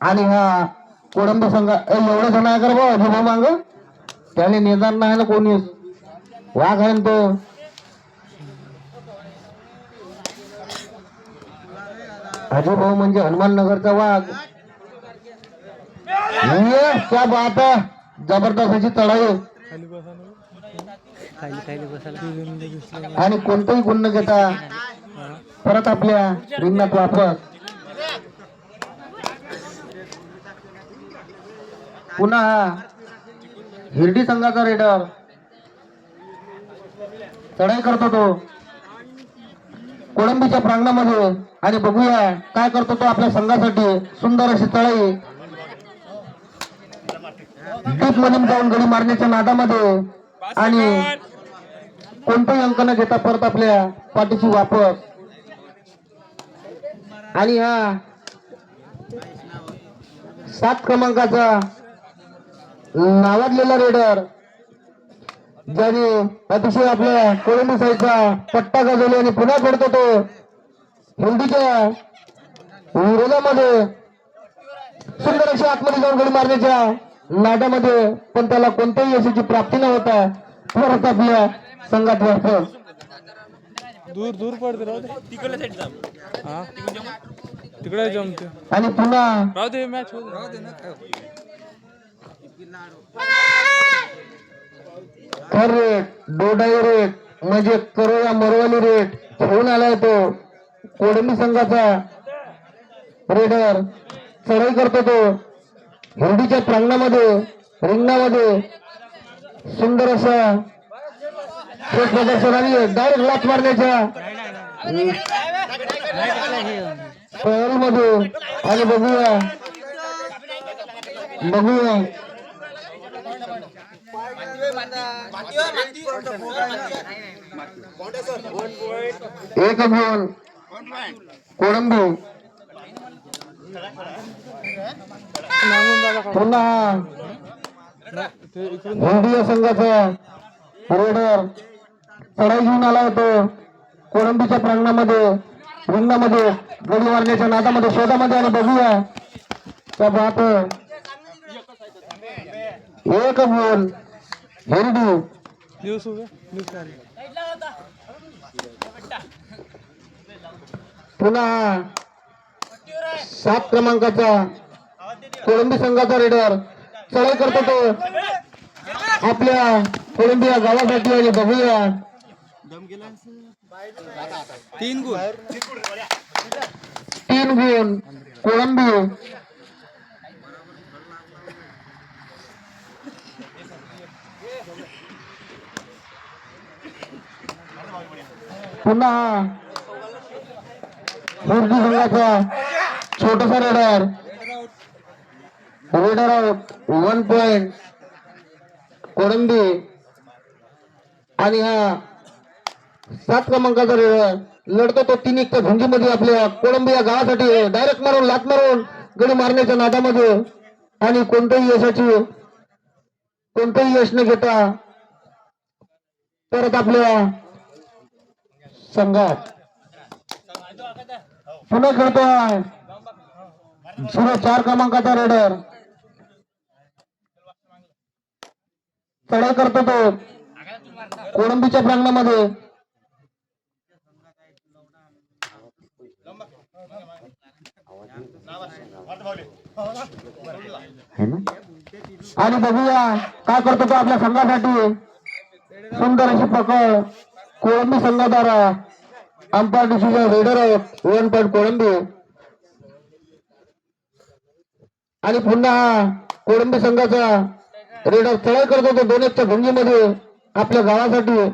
आणि हा कोळंबी संघ एवढं जण आहे कर बा अजिभाऊ मांग त्याने निदान नाही ना कोणी वाघ आहे ना तो अजिभाऊ म्हणजे हनुमान नगरचा वाघ. क्या बात आहे जबरदस्त अशी चढाई आणि कोणतंही गुण न घेता परत आपल्या रिंगणात वापस. पुन्हा हिरडी संघाचा रेडर चढाई करतो तो कोळंबीच्या प्रांगणामध्ये आणि बघूया काय करतो तो आपल्या संघासाठी. सुंदर अशी चढाई डीप मधून जाऊन गडी मारण्याच्या नादामध्ये आणि कोणताही अंक न घेता परत आपल्या पाठीची वापस. आणि हा 7 क्रमांकाचा नावाजलेला रेडर ज्याने अतिशय आपल्या कोळंबी साईडचा पट्टा गाजवले आणि पुन्हा करतो तो हिंदीच्या विरोधामध्ये सुंदर अशी आतमध्ये जाऊन गडी मारण्याच्या नादामध्ये पण त्याला कोणत्याही यशाची प्राप्ती न होता परत आपल्या संघात वापस. दूर दूर पडते राहू दे तिकडल्या साईड जा हा तिकडे जमते आणि पुन्हा राहू दे मॅच होऊ राहू दे ना थर रेट डोडाई रेट म्हणजे करोया मरवाली रेट घेऊन आलाय तो कोळंबी संघाचा रेडर. चढाई करतो तो हिंदीच्या प्रांगणामध्ये रिंगणामध्ये सुंदर असा प्रदर्शनाने डायरेक्ट लाच मारण्याच्या तयारीमध्ये. आणि बघूया बघूया एक गुण कोळंबी. पुन्हा हिंदी संघाचा रेडर चढाई घेऊन आला होतो कोळंबीच्या प्रांगणामध्ये रिंगणामध्ये गडी मारण्याच्या नादामध्ये शोधामध्ये. आणि बघूया त्या बात एक गुण हिंदी. पुन्हा 7 क्रमांकाचा कोळंबी संघाचा रेडर चढाई करतो तो आपल्या कोळंबी या गावासाठी. आणि बघूया 3 गुण 3 गुण कोळंबी. पुन्हा हिंदी संघाचा छोटासा रेडर आउट 1 पॉइंट कोळंबी. आणि हा 7 क्रमांकाचा रेडर लढतो तो 3-1च्या झुंजीमध्ये आपल्या कोळंबी या गावासाठी डायरेक्ट मारून लात मारून गडी मारण्याच्या नादामध्ये. आणि कोणत्याही यश न घेता परत आपल्या संघात पुन्हा खेळतोय 4 क्रमांकाचा रेडर चढाई करतो तो कोळंबीच्या प्रांगणामध्ये. आणि बघूया काय करतो तो आपल्या संघासाठी. सुंदर अशी पकड कोळंबी संघाद्वारा अंपायर डिसिजन रेडर 1 पॉइंट कोळंबी. आणि पुन्हा कोळंबी संघाचा रेडर चढाई करतो तो 2-1च्या भुंगीमध्ये आपल्या गावासाठी.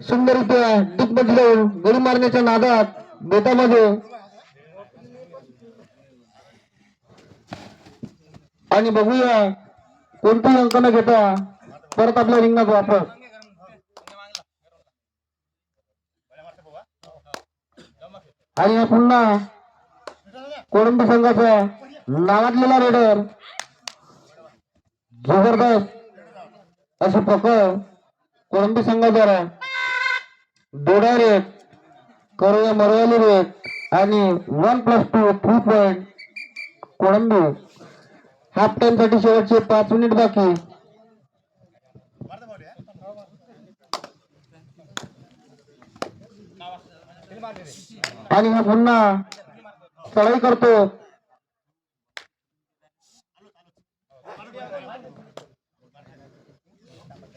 सुंदररित्या टीपमध्ये जाऊन गडी मारण्याच्या नादात बेतामध्ये. आणि बघूया कोणतेही अंक न घेता परत आपल्या रिंगणात वापस. आणि पुन्हा कोळंबी संघाचा नावाजलेला रेडर जबरदस्त अशी पकड कोळंबी संघाद्वारा डोडा रेट करोया मरवाली रेट आणि 1+2 3 पॉइंट कोळंबी. हाफ टाइम साठी शेवटचे 5 मिनिट बाकी. आणि हा पुन्हा चढाई करतो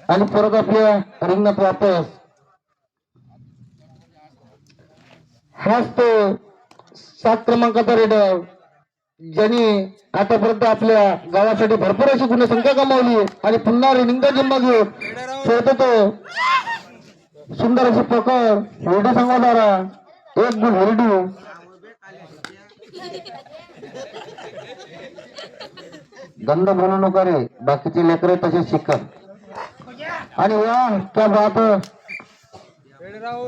आणि परत आपल्या रिंगणात वापस. हाच तो 7 क्रमांकाचा रेडर ज्यांनी आतापर्यंत आपल्या गावासाठी भरपूर अशी गुणसंख्या कमावली आणि पुन्हा रिंगचा जिम्मा घेऊन खेळतो तो. सुंदर अशी पकड हिरडी संघाद्वारा 1 गुण हिरडी. गंध बोलू नका रे, बाकीचे लेकरे तसे शिकत. आणि वा क्या बात,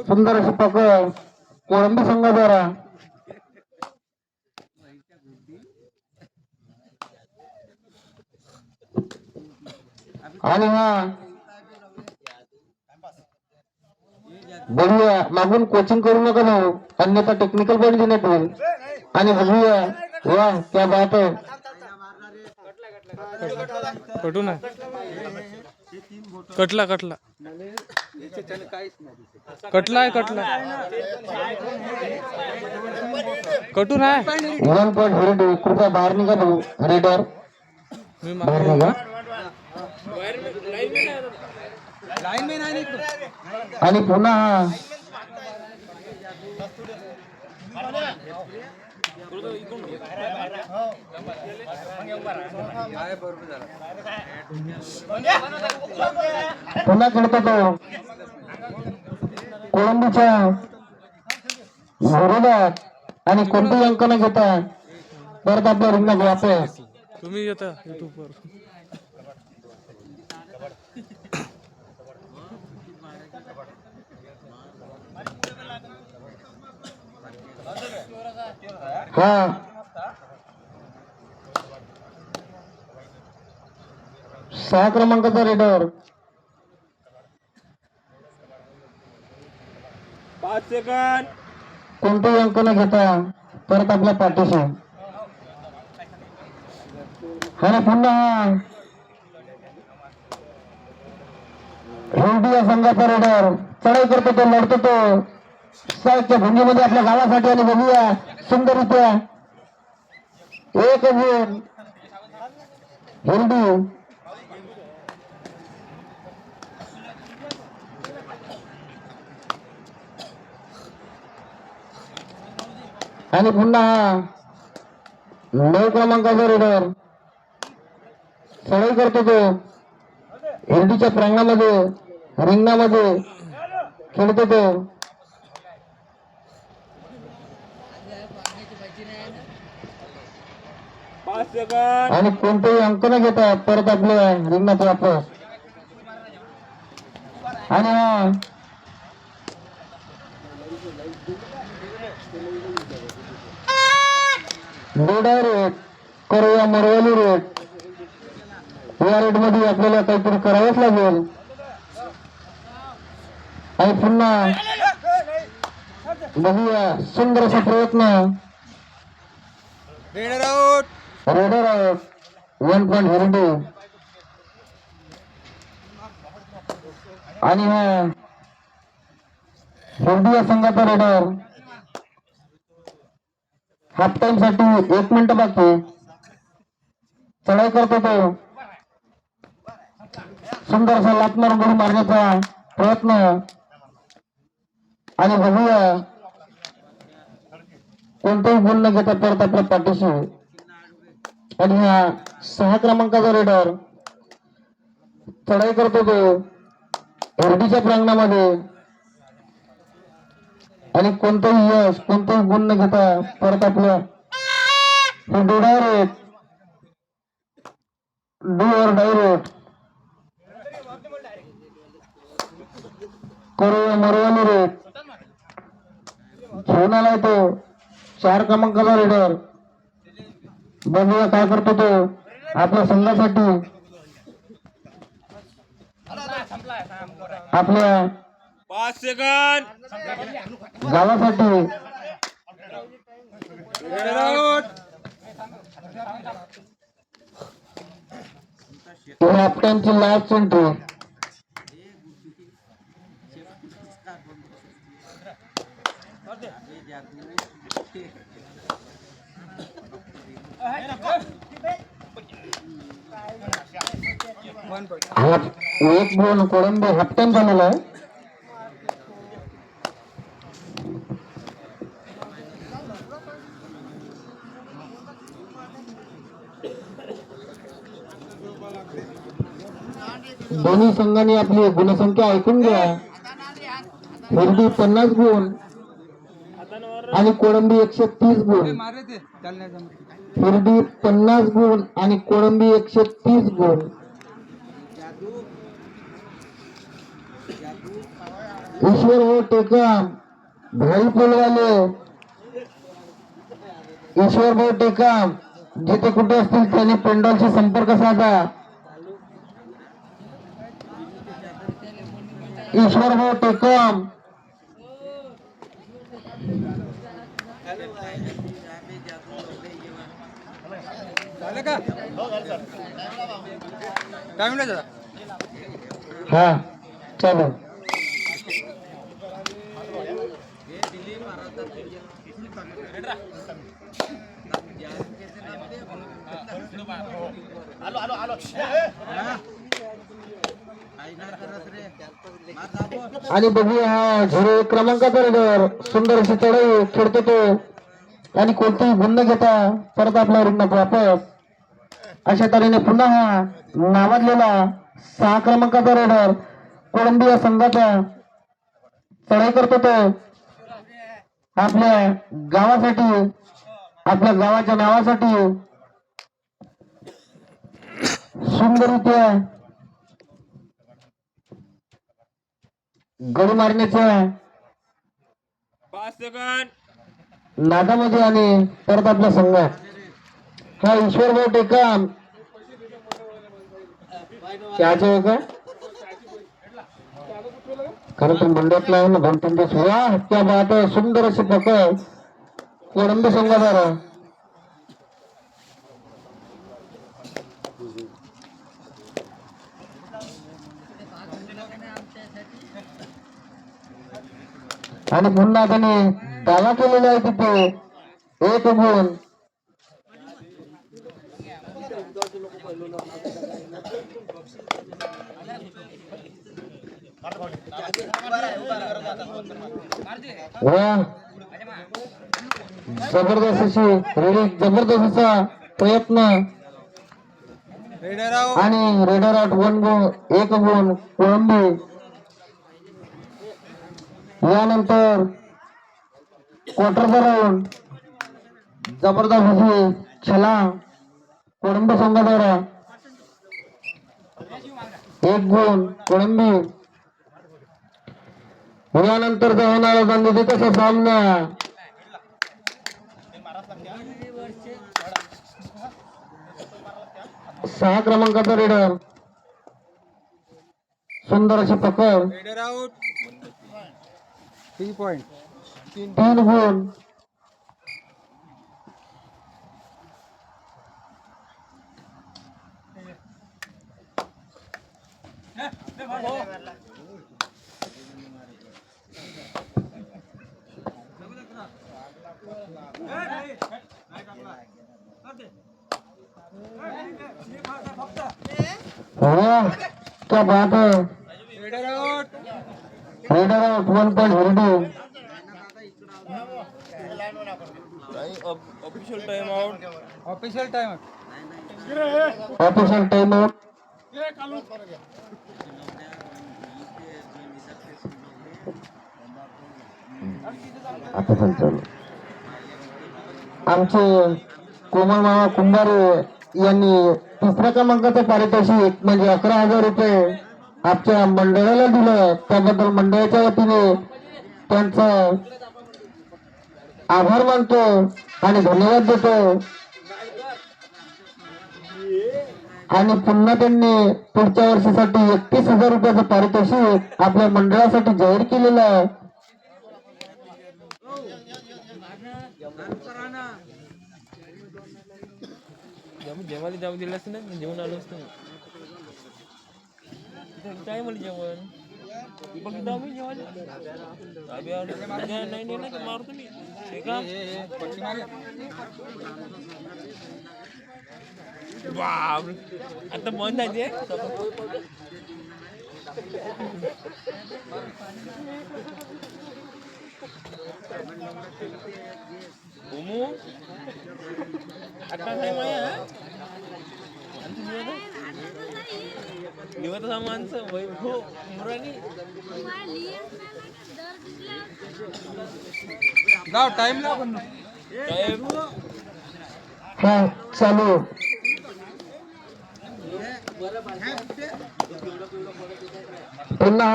सुंदर अशी पकड कोळंबी संघाद्वारा. आणि हा बघूया, मागून कोचिंग करू नका भाऊ, अन्यथा टेक्निकल पॉईंट देण्यात येईल. आणि बघूया, वा क्या बात आहे. कटू ना, कटला कटला कटला आहे, कटला कटून आहे. 1 पॉइंट हिरडी. कृपया बाहेर निघा भाऊ रेडर, मी बाहेर निघा. आणि पुन्हा पुन्हा खेळतो तो कोळंबीच्या विरोधात. आणि कोणतेही अंक न घेता परत आपल्या रिंगणात वापस. तुम्ही येता युट्यूब वर. हा 6 क्रमांकाचा रेडर 5 सेकंद. कोणतेही अंक न घेता परत आपल्या पाठीशी. आणि पुन्हा हिरडी या संघाचा रेडर चढाई करतो तो, लढतो तो साईडच्या भूमीमध्ये आपल्या गावासाठी. आणि बघूया सुंदररित्या 1 गुण हिरडी. आणि पुन्हा 9 क्रमांकाचा रेडर चढाई करतो तो हिरडीच्या प्रांगणामध्ये, रिंगणामध्ये खेळतो तो. आणि कोणतेही अंक न घेता परत आपल्या रिंगणात वापस. आणि हा रेट करूया मरवाली रेट. या रेट मध्ये आपल्याला काहीतरी करावंच लागेल. आणि पुन्हा बघूया सुंदर असा प्रयत्न. Raider out. 1 पॉइंट हिरडी. आणि हा हिरडी या संघाचा रेडर हाफ टाइम साठी 1 मिनिट बाकी. चढाई करतो तो, सुंदर असा लात मारून गोळी मारण्याचा प्रयत्न. आणि बघूया कोणतेही गुण न घेता परत आपल्या पाठीशी. आणि हा 6 क्रमांकाचा रेडर चढाई करतो तो हिरडीच्या प्रांगणामध्ये. आणि कोणतेही यश, कोणतेही गुण न घेता परत आपल्या डायरेक्ट डायरेक्ट करूया मरवाली रेट घेऊन आलाय तो 4 क्रमांकाचा रेडर. बघूया काय करतो तो आपल्या संघासाठी, आपल्या 5 सेकंद. गावासाठी. हाफ टाइमची लास्ट एंट्री. एक गुण कोळंबी हाफ टाइम झालेला आहे. दोन्ही संघांनी आपली गुणसंख्या ऐकून घ्या. हिरडी 50 गुण आणि कोळंबी 130 गुण. हिरडी 50 गुण आणि कोळंबी 130 गुण. ईश्वर हो टेकम भाई पोलवाले, ईश्वर भाऊ टेकम जिथे कुठे असतील त्यांनी पेंडॉलशी संपर्क साधा. ईश्वर भाऊ टेकम हा चलो. आणि बघूया हा 0 क्रमांकाचा रेडर सुंदर अशी चढाई खेळतो तो आणि कोणतेही गुण न घेता परत आपला रुग्ण वापस. अशा तऱ्हेने पुन्हा हा नावाजलेला 6 क्रमांकाचा रेडर कोळंबी या संघाचा चढाई करतो तो आपल्या गावासाठी, आपल्या गावाच्या नावासाठी सुंदररित्या गडी मारण्याच्या 5 सेकंद. नादामध्ये आणि परत आपल्या संघात हा ईश्वर भाऊ टेकम त्याचे का खरं तर मंडळातला आहे ना 2-3 दिवस. वा त्या बात सुंदर अशी पकड कोळंबी संघादार. आणि पुन्हा त्याने दावा केलेला आहे तिथे 1 गुण. वा जबरदस्त अशी जबरदस्त असा प्रयत्न आणि रेडर आउट 1 गुण 1 गुण कोळंबी. यानंतर क्वार्टरचा राऊंड जबरदस्त अशी छला कोळंबी संघाद्वारा 1 गुण कोळंबी. यानंतरचा होणारा गांधीचा सामना 6 क्रमांकाचा रेडर सुंदर अशी पकड 3 गुण. क्या बात है. रेडर आउट 1 पॉइंट हिरडी. Official time out. Official time out. आता पण चालू. आमचे कोमल मामा कुंभारे यांनी 3ऱ्या क्रमांकाचं पारितोषिक म्हणजे 11,000 रुपये आमच्या मंडळाला दिलं. त्याबद्दल मंडळाच्या वतीने त्यांचा आभार मानतो आणि धन्यवाद देतो. आणि पुन्हा त्यांनी पुढच्या वर्षासाठी 31,000 रुपयाचं पारितोषिक आपल्या मंडळासाठी जाहीर केलेलं आहे. जेवायला जाऊ दिलं असतं ना जेवण आलो असतो काय मला जेवण बघ मी जेवायला नाही नाही मारतो मी बाप आता बंद आहे उमू आता काय माया निवत माणसं वैभव मुरानी लाव टाइम लाव पण टाइम हा चालू पुन्हा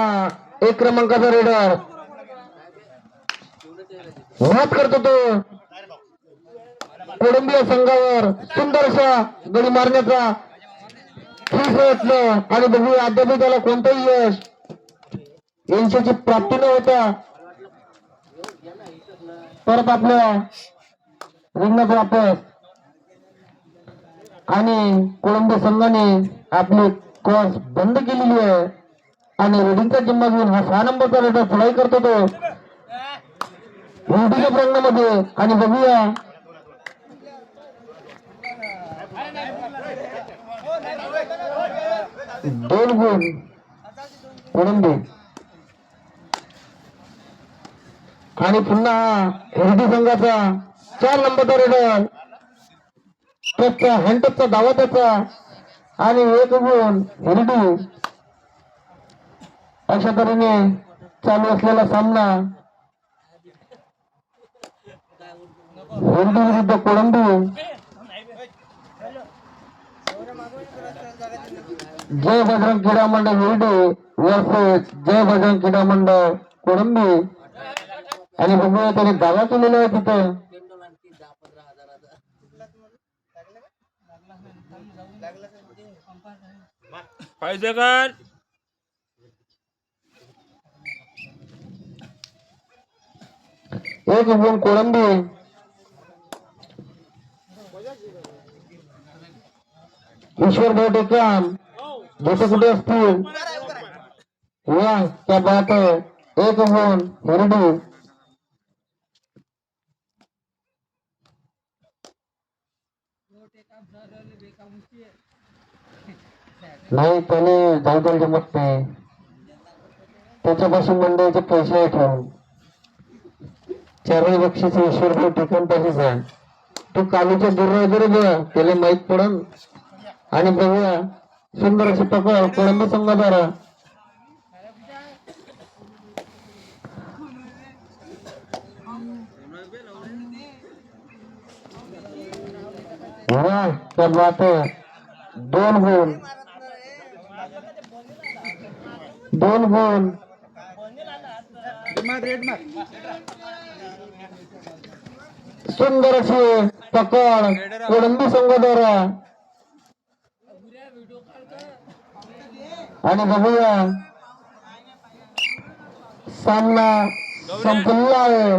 एक क्रमांकाचा रेडर मात करतो तो कोळंबिया संघावर सुंदरसा गडी मारण्याचा प्रयत्न आणि बघूया अद्याप त्याला कोणतंही यश यशाची प्राप्ती न होता परत आपल्या रिंगणात वापस आणि कोळंबिया संघाने आपली क्रॉस बंद केलेली आहे आणि रेडिंगचा जिम्मा घेऊन हा 6 नंबरचा रेडर फ्लाय करतो तो उलटीच्या प्रयत्नामध्ये आणि बघूया दोन गुण कोळंबी आणि पुन्हा हिरडी संघाचा 4 नंबरचा रेडर त्याचा हँडटचचा धावा त्याचा आणि एक गुण हिरडी अशा तऱ्हेने चालू असलेला सामना हिरडी विरुद्ध कोळंबी जय बजरंग क्रीडा मंडळ हिरडी वर्सेस जय बजरंग क्रीडा मंडळ कोळंबी आणि बघूया त्याने दावा केलेला आहे तिथं 5 सेकंद एक गुण कोळंबी ईश्वर भाऊ टेकाम जसे कुठे असतील वा त्या बात एक गुण हिरडी नाही त्याने जाऊ द्यायला जमत नाही त्याच्यापासून मंडळाचे पैसे ठेवून 4 बक्षीस ईश्वर भाऊ टेकाम तसेच आहे तो कालूच्या दूर वगैरे बघा त्याला माहित पडन आणि बघूया सुंदर अशी पकड कोळंबी संघाद्वारा वा त्या बात 2 गुण सुंदर अशी पकड कोळंबी संघाद्वारा आणि बघूया सामना संपलेला आहे.